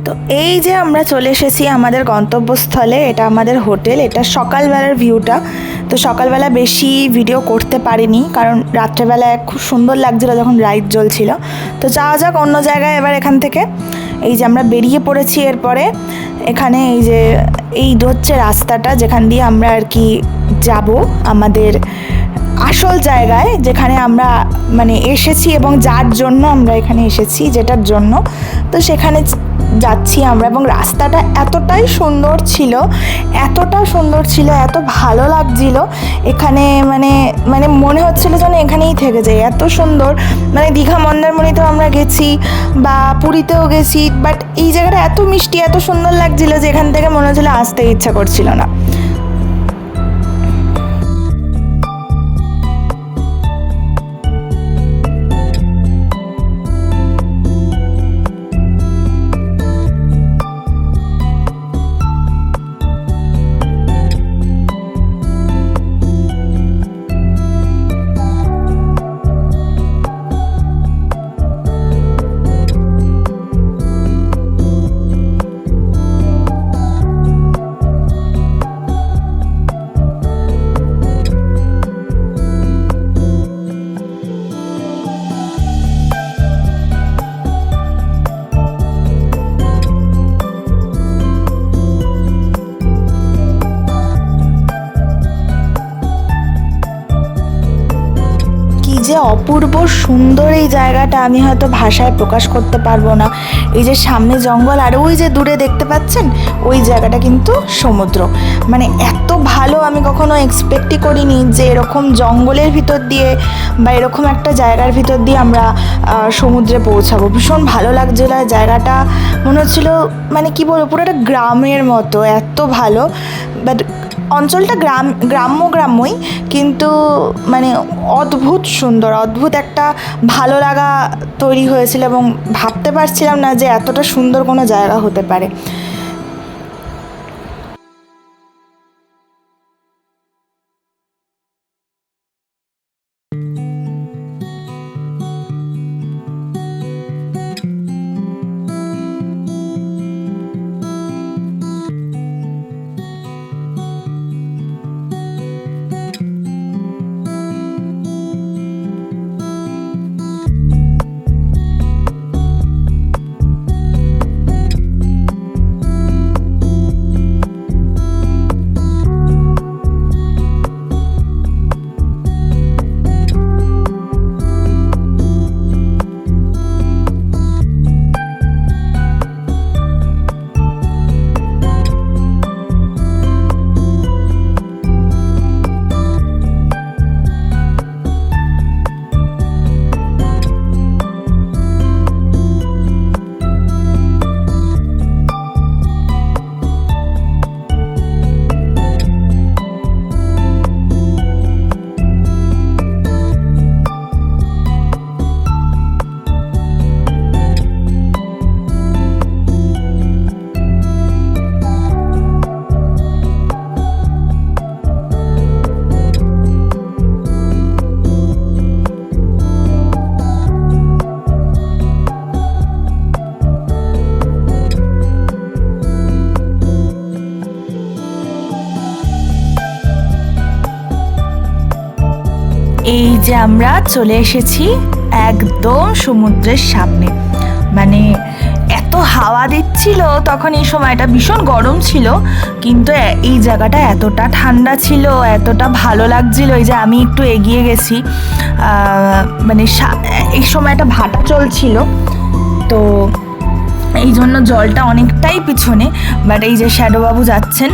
তো এই যে আমরা চলে এসেছি আমাদের গন্তব্যস্থলে, এটা আমাদের হোটেল। এটা সকালবেলার ভিউটা। তো সকালবেলা বেশি ভিডিও করতে পারিনি, কারণ রাত্রেবেলায় খুব সুন্দর লাগছিল যখন লাইট জ্বলছিল। তো যাওয়া যাক অন্য জায়গায় এবার এখান থেকে। এই যে আমরা বেরিয়ে পড়েছি। এরপরে এখানে এই হচ্ছে রাস্তাটা যেখান দিয়ে আমরা আর কি যাব আমাদের আসল জায়গায়, যেখানে আমরা মানে এসেছি এবং যার জন্য আমরা এখানে এসেছি, যেটার জন্য। তো সেখানে যাচ্ছি আমরা, এবং রাস্তাটা এতটাই সুন্দর ছিল, এত ভালো লাগছিল এখানে। মানে মানে মনে হচ্ছিল যেন এখানেই থেকে যাই, এত সুন্দর। মানে দীঘা মন্দারমণিতেও আমরা গেছি বা পুরীতেও গেছি, বাট এই জায়গাটা এত মিষ্টি, এত সুন্দর লাগছিল যে এখান থেকে মনে হচ্ছিল আসতে ইচ্ছা করছিল না। যে অপূর্ব সুন্দর এই জায়গাটা, আমি হয়তো ভাষায় প্রকাশ করতে পারবো না। এই যে সামনে জঙ্গল, আর ওই যে দূরে দেখতে পাচ্ছেন ওই জায়গাটা কিন্তু সমুদ্র। মানে এত ভালো আমি কখনো এক্সপেক্টই করিনি যে এরকম জঙ্গলের ভিতর দিয়ে বা এরকম একটা জায়গার ভিতর দিয়ে আমরা সমুদ্রে পৌঁছাবো। ভীষণ ভালো লাগছিল জায়গাটা, মনে হচ্ছিলো মানে কি বলবো, পুরো একটা গ্রামের মতো, এত ভালো। বাট অঞ্চলটা গ্রাম্যই, কিন্তু মানে অদ্ভুত সুন্দর, অদ্ভুত একটা ভালো লাগা তৈরি হয়েছিল, এবং ভাবতে পারছিলাম না যে এতটা সুন্দর কোনো জায়গা হতে পারে। এই যে আমরা চলে এসেছি একদম সমুদ্রের সামনে। মানে এত হাওয়া দিচ্ছিল তখন, এই সময়টা ভীষণ গরম ছিল, কিন্তু এই জায়গাটা এতটা ঠান্ডা ছিল, এতটা ভালো লাগছিল। এই যে আমি একটু এগিয়ে গেছি, মানে এই সময়টা ভাটা চলছিল, তো এই জন্য জলটা অনেকটাই পিছনে। বাট এই যে শ্যাডোবাবু যাচ্ছেন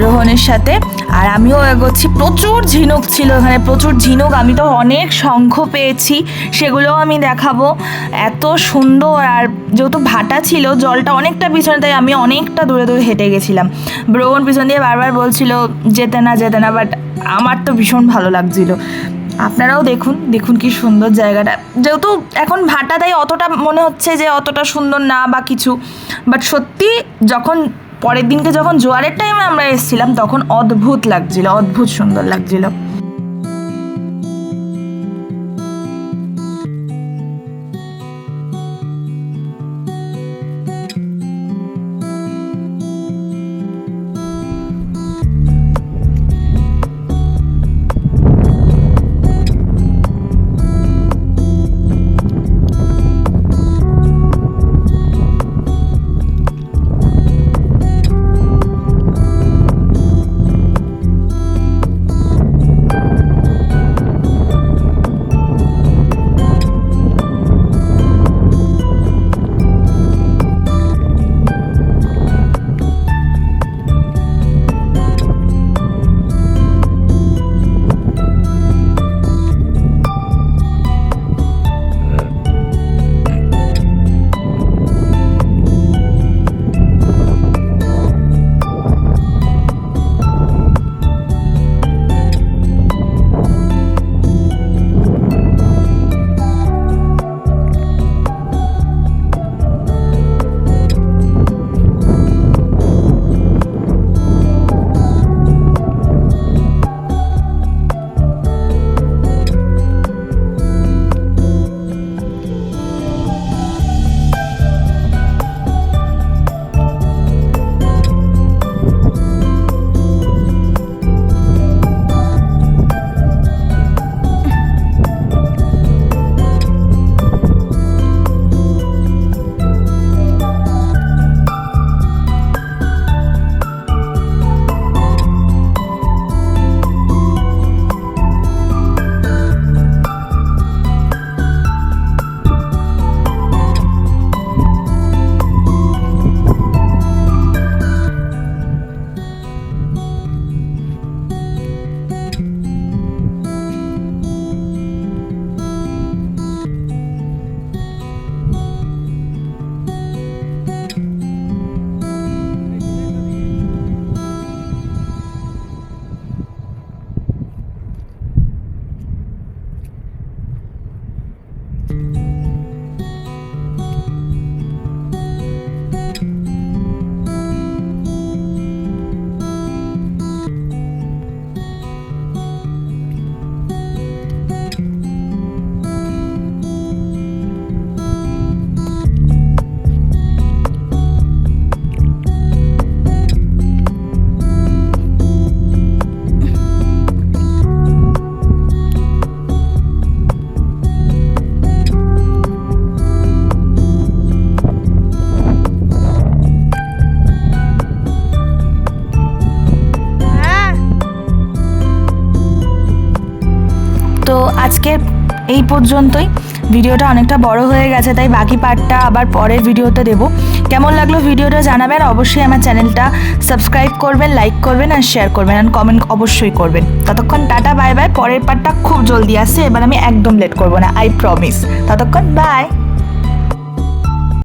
রোহনের সাথে, আর আমিও এগোচ্ছি। প্রচুর ঝিনুক ছিল এখানে, প্রচুর ঝিনুক। আমি তো অনেক শঙ্খ পেয়েছি, সেগুলোও আমি দেখাবো। এত সুন্দর, আর যেহেতু ভাটা ছিল, জলটা অনেকটা পিছনে, তাই আমি অনেকটা দূরে দূরে হেঁটে গেছিলাম। রোহন পিছন দিয়ে বারবার বলছিল যেতে না, বাট আমার তো ভীষণ ভালো লাগছিল। আপনারাও দেখুন দেখুন কি সুন্দর জায়গাটা। যেহেতু এখন ভাটা, তাই অতটা মনে হচ্ছে যে অতটা সুন্দর না বা কিছু, বাট সত্যি যখন পরের দিনকে যখন জোয়ারের টাইমে আমরা এসেছিলাম তখন অদ্ভুত লাগছিল, অদ্ভুত সুন্দর লাগছিল। আজকে এই পর্যন্তই। ভিডিওটা অনেকটা বড় হয়ে গেছে, তাই বাকি পার্টটা আবার পরের ভিডিওতে দেবো। কেমন লাগলো ভিডিওটা জানাবেন, অবশ্যই আমার চ্যানেলটা সাবস্ক্রাইব করবেন, লাইক করবেন আর শেয়ার করবেন, আর কমেন্ট অবশ্যই করবেন। ততক্ষণ টাটা, বাই বাই। পরের পার্টটা খুব জলদি আসছে, এবার আমি একদম লেট করবো না, আই প্রমিস। ততক্ষণ বাই।